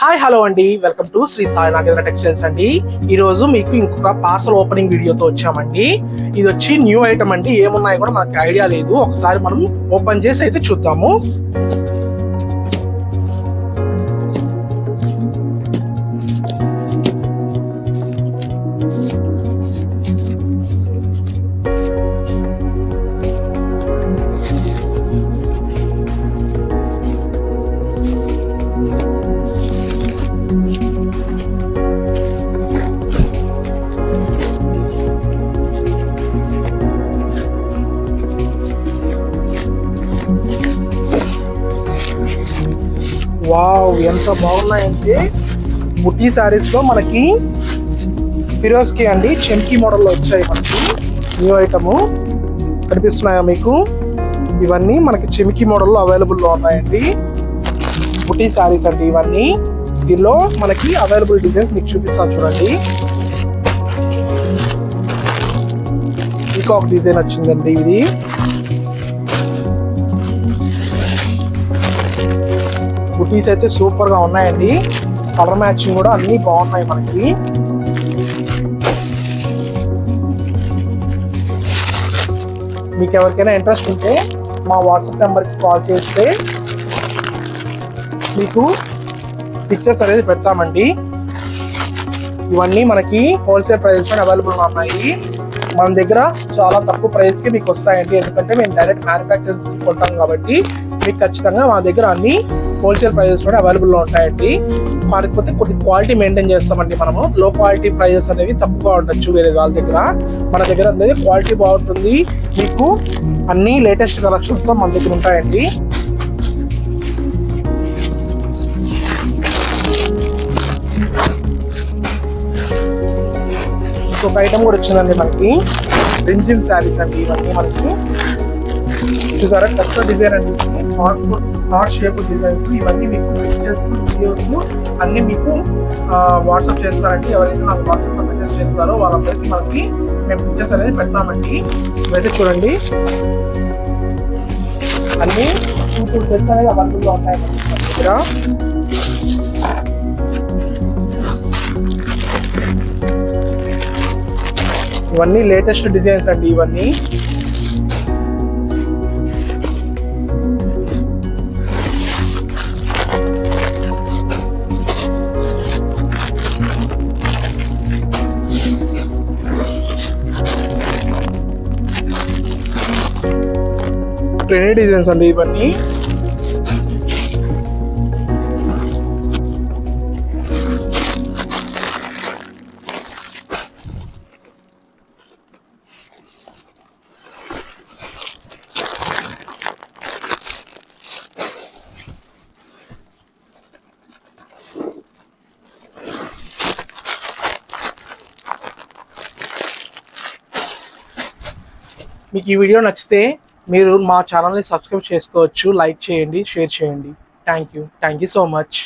Hi hello అండి, welcome to Sri Sai Nagendra Textiles అండి. ఈ రోజు మీకు ఇంకొక పార్సల్ ఓపెనింగ్ వీడియోతో వచ్చామండి. ఇది వచ్చి న్యూ ఐటమ్ అండి. ఏమున్నాయో కూడా మనకి ఐడియా లేదు. ఒకసారి మనం ఓపెన్ చేసి అయితే చూద్దాము. వావ్, ఎంత బాగున్నాయంటే బుట్టి శారీస్ లో మనకి ఫిరోజ్కి అండి చెంకీ మోడల్లో వచ్చాయి. మనకి న్యూ ఐటము కనిపిస్తున్నాయా మీకు? ఇవన్నీ మనకి చెంకీ మోడల్లో అవైలబుల్లో ఉన్నాయండి. బుట్టి శారీస్ అండి ఇవన్నీ. దీనిలో మనకి అవైలబుల్ డిజైన్స్ మీకు చూపిస్తాను చూడండి. పీకాక్ డిజైన్ వచ్చిందండి ఇది. బుటీస్ అయితే సూపర్ గా ఉన్నాయండి. కలర్ మ్యాచింగ్ కూడా అన్ని బాగున్నాయి మనకి. మీకు ఎవరికైనా ఇంట్రెస్ట్ ఉంటే మా వాట్సాప్ నెంబర్కి కాల్ చేస్తే మీకు పిక్చర్స్ అనేది పెడతామండి. ఇవన్నీ మనకి హోల్సేల్ ప్రైస్ లో అవైలబుల్ ఉన్నాయి. మన దగ్గర చాలా తక్కువ ప్రైస్ కి మీకు వస్తాయండి. ఎందుకంటే మేము డైరెక్ట్ మ్యానుఫ్యాక్చర్స్ కొంటాం కాబట్టి మీకు ఖచ్చితంగా మా దగ్గర అన్ని హోల్సేల్ ప్రైజెస్ కూడా అవైలబుల్లో ఉంటాయండి. కాకపోతే కొద్ది క్వాలిటీ మెయింటైన్ చేస్తామండి మనము. లో క్వాలిటీ ప్రైజెస్ అనేవి తక్కువగా ఉండొచ్చు వేరే వాళ్ళ దగ్గర. మన దగ్గర అనేది క్వాలిటీ బాగుంటుంది. మీకు అన్ని లేటెస్ట్ కలెక్షన్స్ తో మన దగ్గర ఉంటాయండి. ఒక ఐటమ్ కూడా వచ్చిందండి మనకి, ప్రింటింగ్ శారీస్ అండి ఇవన్నీ. మనకి చూసారా కొత్త డిజైన్ అండి, హార్ట్ షేప్ డిజైన్స్. ఇవన్నీ మీకు పిక్చర్స్ వీడియోస్ అన్ని మీకు వాట్సాప్ చేస్తారండి. ఎవరైతే నాకు వాట్సాప్ లో మెసేజ్ చేస్తారో వాళ్ళందరికీ మనకి మేము పిక్చర్స్ అనేది పెడతామండి. ఇవైతే చూడండి అన్ని 2 సెట్స్ అనేది అవైలబుల్ గా ఉంటాయి మన దగ్గర. ఇవన్నీ లేటెస్ట్ డిజైన్స్ అండి ఇవన్నీ. ట్రెండీ డిజైన్స్ అండి ఇవన్నీ. మీకు ఈ వీడియో నచ్చితే మీరు మా ఛానల్ని సబ్స్క్రైబ్ చేసుకోవచ్చు, లైక్ చేయండి, షేర్ చేయండి. Thank you so much.